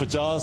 50,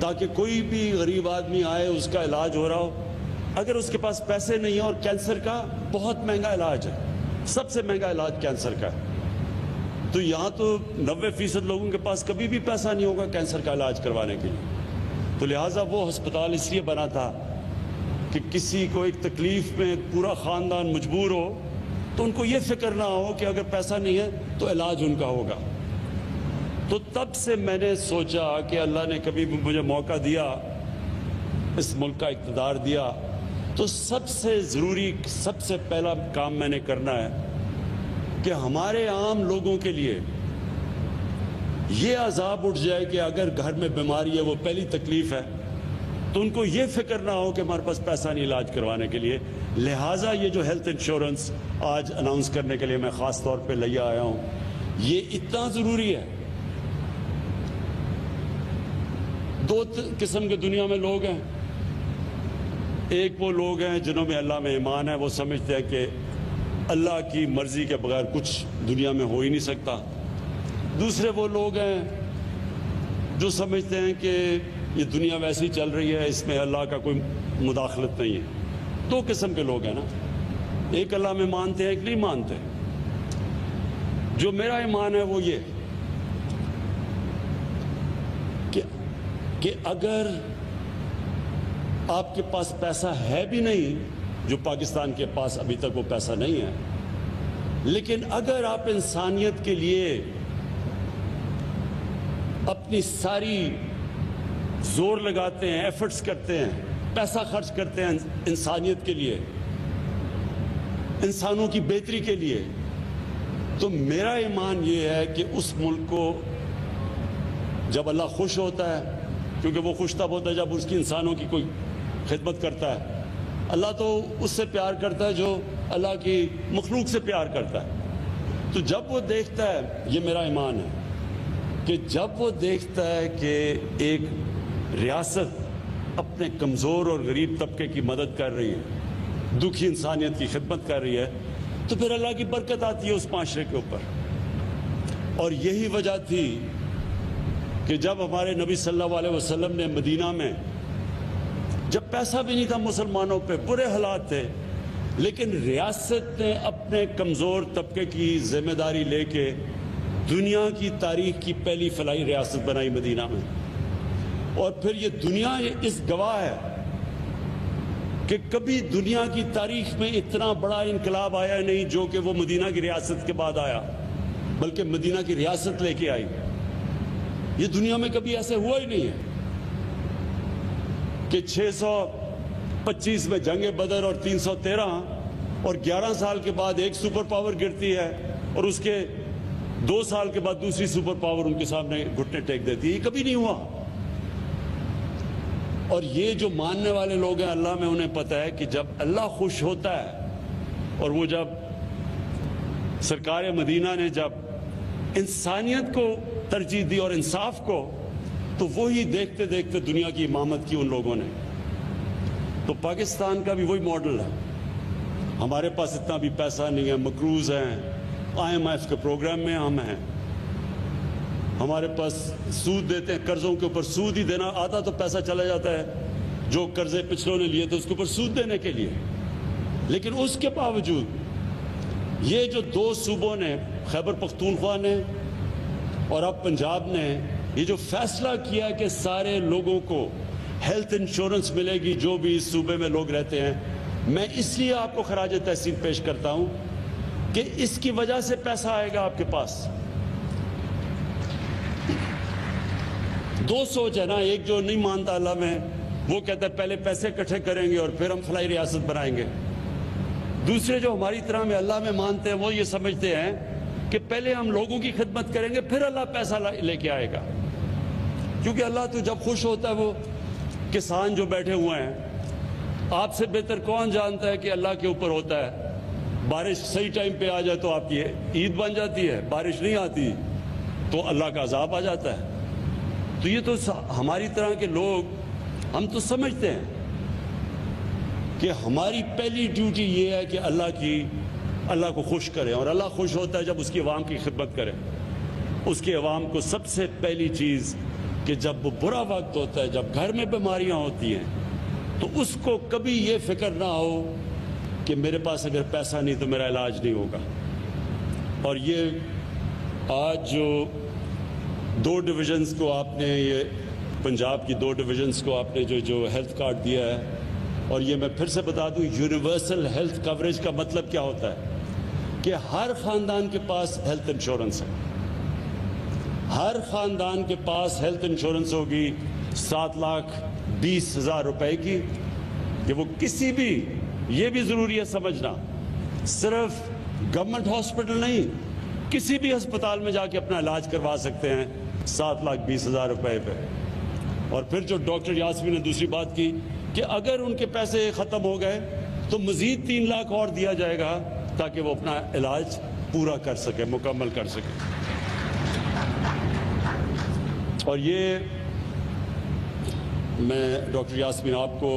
تاکہ کوئی بھی غریب آدمی آئے اس کا علاج ہو رہا ہو. اگر اس کے پاس پیسے نہیں ہیں، اور کینسر کا بہت مہنگا علاج ہے، سب سے مہنگا علاج کینسر کا ہے، تو یہاں تو 90% لوگوں کے پاس کبھی بھی پیسہ نہیں ہوگا کینسر کا علاج کروانے کے لیے. تو لہٰذا وہ ہسپتال اس لیے بنا تھا کہ کسی کو ایک تکلیف میں پورا خاندان مجبور ہو تو ان کو یہ فکر نہ ہو کہ اگر پیسہ نہیں ہے تو علاج ان کا ہوگا. تو تب سے میں نے سوچا کہ اللہ نے کبھی بھی مجھے موقع دیا، اس ملک کا اقتدار دیا، تو سب سے ضروری، سب سے پہلا کام میں نے کرنا ہے کہ ہمارے عام لوگوں کے لیے یہ عذاب اٹھ جائے کہ اگر گھر میں بیماری ہے، وہ پہلی تکلیف ہے، تو ان کو یہ فکر نہ ہو کہ ہمارے پاس پیسہ نہیں علاج کروانے کے لیے. لہٰذا یہ جو ہیلتھ انشورنس آج اناؤنس کرنے کے لیے میں خاص طور پہ لے آیا ہوں، یہ اتنا ضروری ہے. دو قسم کے دنیا میں لوگ ہیں. ایک وہ لوگ ہیں جنہوں میں اللہ میں ایمان ہے، وہ سمجھتے ہیں کہ اللہ کی مرضی کے بغیر کچھ دنیا میں ہو ہی نہیں سکتا. دوسرے وہ لوگ ہیں جو سمجھتے ہیں کہ یہ دنیا ویسی چل رہی ہے، اس میں اللہ کا کوئی مداخلت نہیں ہے. دو قسم کے لوگ ہیں نا، ایک اللہ میں مانتے ہیں، ایک نہیں مانتے. جو میرا ایمان ہے وہ یہ کہ اگر آپ کے پاس پیسہ ہے بھی نہیں، جو پاکستان کے پاس ابھی تک وہ پیسہ نہیں ہے، لیکن اگر آپ انسانیت کے لیے اپنی ساری زور لگاتے ہیں، ایفرٹس کرتے ہیں، پیسہ خرچ کرتے ہیں انسانیت کے لیے، انسانوں کی بہتری کے لیے، تو میرا ایمان یہ ہے کہ اس ملک کو جب اللہ خوش ہوتا ہے، کیونکہ وہ خوش تب ہوتا ہے جب اس کی انسانوں کی کوئی خدمت کرتا ہے. اللہ تو اس سے پیار کرتا ہے جو اللہ کی مخلوق سے پیار کرتا ہے. تو جب وہ دیکھتا ہے، یہ میرا ایمان ہے کہ جب وہ دیکھتا ہے کہ ایک ریاست اپنے کمزور اور غریب طبقے کی مدد کر رہی ہے، دکھی انسانیت کی خدمت کر رہی ہے، تو پھر اللہ کی برکت آتی ہے اس معاشرے کے اوپر. اور یہی وجہ تھی کہ جب ہمارے نبی صلی اللہ علیہ وسلم نے مدینہ میں، جب پیسہ بھی نہیں تھا مسلمانوں پہ، برے حالات تھے، لیکن ریاست نے اپنے کمزور طبقے کی ذمہ داری لے کے دنیا کی تاریخ کی پہلی فلاحی ریاست بنائی مدینہ میں. اور پھر یہ دنیا اس گواہ ہے کہ کبھی دنیا کی تاریخ میں اتنا بڑا انقلاب آیا نہیں جو کہ وہ مدینہ کی ریاست کے بعد آیا، بلکہ مدینہ کی ریاست لے کے آئی. یہ دنیا میں کبھی ایسے ہوا ہی نہیں ہے کہ 625 میں جنگ بدر اور 313 اور 11 سال کے بعد ایک سپر پاور گرتی ہے اور اس کے 2 سال کے بعد دوسری سپر پاور ان کے سامنے گھٹنے ٹیک دیتی ہے. یہ کبھی نہیں ہوا. اور یہ جو ماننے والے لوگ ہیں اللہ میں، انہیں پتہ ہے کہ جب اللہ خوش ہوتا ہے، اور وہ جب سرکار مدینہ نے جب انسانیت کو ترجیح دی اور انصاف کو، تو وہی دیکھتے دیکھتے دنیا کی امامت کی ان لوگوں نے. تو پاکستان کا بھی وہی ماڈل ہے. ہمارے پاس اتنا بھی پیسہ نہیں ہے، مقروض ہیں، IMF کے پروگرام میں ہم ہیں، ہمارے پاس سود دیتے ہیں، قرضوں کے اوپر سود ہی دینا، آدھا تو پیسہ چلا جاتا ہے جو قرضے پچھلوں نے لیے تھے اس کے اوپر سود دینے کے لیے. لیکن اس کے باوجود یہ جو 2 صوبوں نے، خیبر پختونخوا نے اور اب پنجاب نے، یہ جو فیصلہ کیا کہ سارے لوگوں کو ہیلتھ انشورنس ملے گی جو بھی اس صوبے میں لوگ رہتے ہیں، میں اس لیے آپ کو خراج تحسین پیش کرتا ہوں کہ اس کی وجہ سے پیسہ آئے گا آپ کے پاس. 2 سوچ ہے نا، ایک جو نہیں مانتا اللہ میں، وہ کہتا ہے پہلے پیسے اکٹھے کریں گے اور پھر ہم فلاحی ریاست بنائیں گے. دوسرے جو ہماری طرح میں اللہ میں مانتے ہیں، وہ یہ سمجھتے ہیں کہ پہلے ہم لوگوں کی خدمت کریں گے پھر اللہ پیسہ لے کے آئے گا. کیونکہ اللہ تو جب خوش ہوتا ہے، وہ کسان جو بیٹھے ہوئے ہیں، آپ سے بہتر کون جانتا ہے کہ اللہ کے اوپر ہوتا ہے. بارش صحیح ٹائم پہ آ جائے تو آپ کی عید بن جاتی ہے، بارش نہیں آتی تو اللہ کا عذاب آ جاتا ہے. تو یہ تو ہماری طرح کے لوگ، ہم تو سمجھتے ہیں کہ ہماری پہلی ڈیوٹی یہ ہے کہ اللہ کو خوش کریں، اور اللہ خوش ہوتا ہے جب اس کی عوام کی خدمت کریں. اس کی عوام کو سب سے پہلی چیز کہ جب وہ برا وقت ہوتا ہے، جب گھر میں بیماریاں ہوتی ہیں، تو اس کو کبھی یہ فکر نہ ہو کہ میرے پاس اگر پیسہ نہیں تو میرا علاج نہیں ہوگا۔ اور یہ آج جو 2 ڈویژنز کو آپ نے، یہ پنجاب کی 2 ڈویژنز کو آپ نے جو ہیلتھ کارڈ دیا ہے، اور یہ میں پھر سے بتا دوں، یونیورسل ہیلتھ کوریج کا مطلب کیا ہوتا ہے کہ ہر خاندان کے پاس ہیلتھ انشورنس ہے، ہر خاندان کے پاس ہیلتھ انشورنس ہوگی 7,20,000 روپے کی، کہ وہ کسی بھی، یہ بھی ضروری ہے سمجھنا، صرف گورنمنٹ ہاسپٹل نہیں، کسی بھی ہسپتال میں جا کے اپنا علاج کروا سکتے ہیں 7,20,000 روپے پہ۔ اور پھر جو ڈاکٹر یاسمین نے دوسری بات کی کہ اگر ان کے پیسے ختم ہو گئے تو مزید 3 لاکھ اور دیا جائے گا تاکہ وہ اپنا علاج پورا کر سکے، مکمل کر سکے۔ اور یہ میں ڈاکٹر یاسمین آپ کو،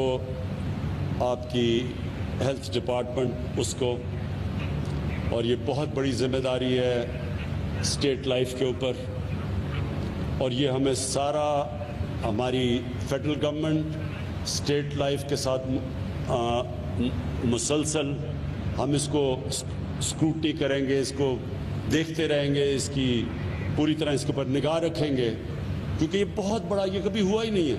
آپ کی ہیلتھ ڈپارٹمنٹ اس کو، اور یہ بہت بڑی ذمہ داری ہے اسٹیٹ لائف کے اوپر، اور یہ ہمیں سارا، ہماری فیڈرل گورنمنٹ اسٹیٹ لائف کے ساتھ مسلسل ہم اس کو اسکروٹنی کریں گے، اس کو دیکھتے رہیں گے، اس کی پوری طرح اس کے اوپر نگاہ رکھیں گے، کیونکہ یہ بہت بڑا، یہ کبھی ہوا ہی نہیں ہے۔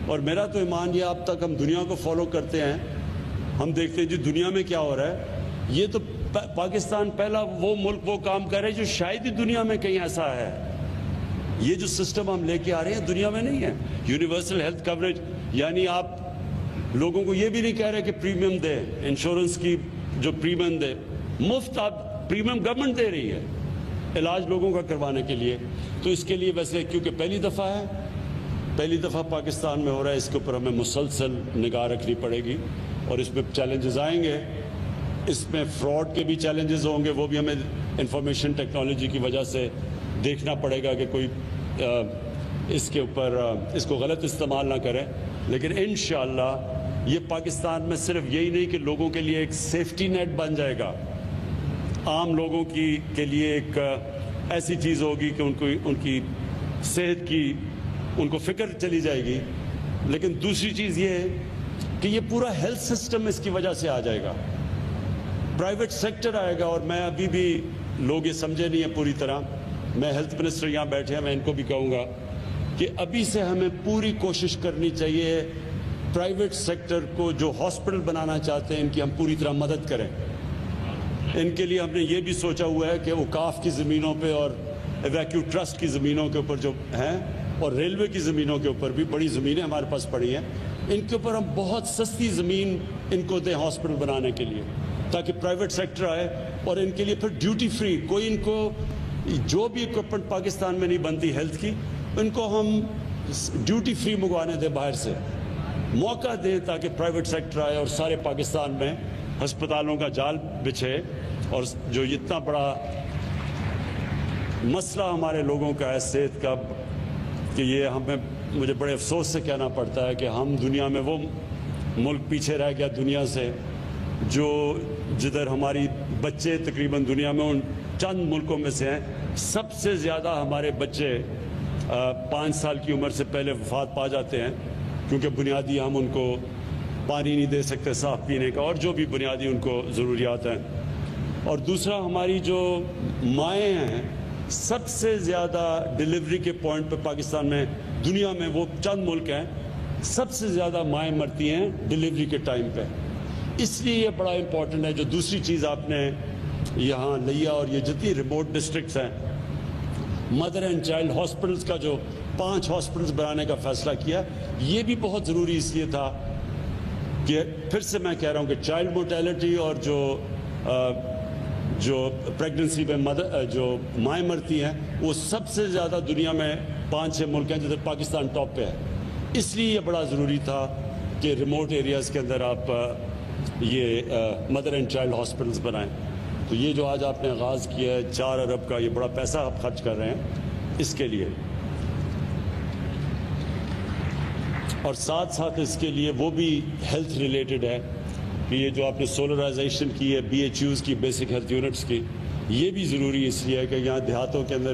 اور میرا تو ایمان یہ، اب تک ہم دنیا کو فالو کرتے ہیں، ہم دیکھتے ہیں جی دنیا میں کیا ہو رہا ہے، یہ تو پاکستان پہلا وہ ملک وہ کام کر رہے جو شاید ہی دنیا میں کہیں ایسا ہے۔ یہ جو سسٹم ہم لے کے آ رہے ہیں دنیا میں نہیں ہے، یونیورسل ہیلتھ کوریج، یعنی آپ لوگوں کو یہ بھی نہیں کہہ رہے کہ پریمیم دے، انشورنس کی جو پریمیم دے، مفت آپ پریمیم گورنمنٹ دے رہی ہے علاج لوگوں کا کروانے کے لیے۔ تو اس کے لیے ویسے کیونکہ پہلی دفعہ پاکستان میں ہو رہا ہے، اس کے اوپر ہمیں مسلسل نگاہ رکھنی پڑے گی، اور اس میں چیلنجز آئیں گے، اس میں فراڈ کے بھی چیلنجز ہوں گے، وہ بھی ہمیں انفارمیشن ٹیکنالوجی کی وجہ سے دیکھنا پڑے گا کہ کوئی اس کے اوپر اس کو غلط استعمال نہ کرے۔ لیکن انشاءاللہ یہ پاکستان میں صرف یہی نہیں کہ لوگوں کے لیے ایک سیفٹی نیٹ بن جائے گا، عام لوگوں کے لیے ایک ایسی چیز ہوگی کہ ان کی صحت کی ان کو فکر چلی جائے گی، لیکن دوسری چیز یہ ہے کہ یہ پورا ہیلتھ سسٹم اس کی وجہ سے آ جائے گا، پرائیویٹ سیکٹر آئے گا۔ اور میں ابھی بھی، لوگ یہ سمجھے نہیں ہیں پوری طرح، میں ہیلتھ منسٹر یہاں بیٹھے ہیں، میں ان کو بھی کہوں گا کہ ابھی سے ہمیں پوری کوشش کرنی چاہیے پرائیویٹ سیکٹر کو، جو ہاسپٹل بنانا چاہتے ہیں ان کی ہم پوری طرح مدد کریں۔ ان کے لیے ہم نے یہ بھی سوچا ہوا ہے کہ اوقاف کی زمینوں پہ اور ایویکیو ٹرسٹ کی زمینوں کے اوپر جو ہیں، اور ریلوے کی زمینوں کے اوپر بھی بڑی زمینیں ہمارے پاس پڑی ہیں، ان کے اوپر ہم بہت سستی زمین ان کو دیں ہاسپٹل بنانے کے لیے، تاکہ پرائیویٹ سیکٹر آئے، اور ان کے لیے پھر ڈیوٹی فری، کوئی ان کو جو بھی اکوپمنٹ پاکستان میں نہیں بنتی ہیلتھ کی، ان کو ہم ڈیوٹی فری منگوانے دیں باہر سے، موقع دیں تاکہ پرائیویٹ سیکٹر آئے اور سارے پاکستان میں ہسپتالوں کا جال بچھے۔ اور جو اتنا بڑا مسئلہ ہمارے لوگوں کا ہے صحت کا، کہ یہ مجھے بڑے افسوس سے کہنا پڑتا ہے کہ ہم دنیا میں وہ ملک پیچھے رہ گیا دنیا سے، جدھر ہماری بچے تقریباً دنیا میں ان چند ملکوں میں سے ہیں، سب سے زیادہ ہمارے بچے 5 سال کی عمر سے پہلے وفات پا جاتے ہیں، کیونکہ بنیادی ہم ان کو پانی نہیں دے سکتے صاف پینے کا، اور جو بھی بنیادی ان کو ضروریات ہیں۔ اور دوسرا، ہماری جو مائیں ہیں، سب سے زیادہ ڈیلیوری کے پوائنٹ پہ پاکستان میں، دنیا میں وہ چند ملک ہیں، سب سے زیادہ مائیں مرتی ہیں ڈیلیوری کے ٹائم پہ۔ اس لیے یہ بڑا امپورٹنٹ ہے۔ جو دوسری چیز آپ نے یہاں لیا، اور یہ جتنی ریموٹ ڈسٹرکٹس ہیں، مدر اینڈ چائلڈ ہاسپٹلس کا جو 5 ہاسپٹلس بنانے کا فیصلہ کیا، یہ بھی بہت ضروری اس لیے تھا کہ پھر سے میں کہہ رہا ہوں کہ چائلڈ مورٹیلٹی اور جو پریگننسی میں جو مائیں مرتی ہیں، وہ سب سے زیادہ دنیا میں 5-6 ملک ہیں جدھر پاکستان ٹاپ پہ ہے۔ اس لیے یہ بڑا ضروری تھا کہ ریموٹ ایریاز کے اندر آپ یہ مدر اینڈ چائلڈ ہاسپٹلس بنائیں۔ تو یہ جو آج آپ نے آغاز کیا ہے 4 ارب کا، یہ بڑا پیسہ آپ خرچ کر رہے ہیں اس کے لیے، اور ساتھ ساتھ اس کے لیے وہ بھی ہیلتھ ریلیٹڈ ہے کہ یہ جو آپ نے سولرائزیشن کی ہے BHUs کی، بیسک ہیلتھ یونٹس کی، یہ بھی ضروری اس لیے ہے کہ یہاں دیہاتوں کے اندر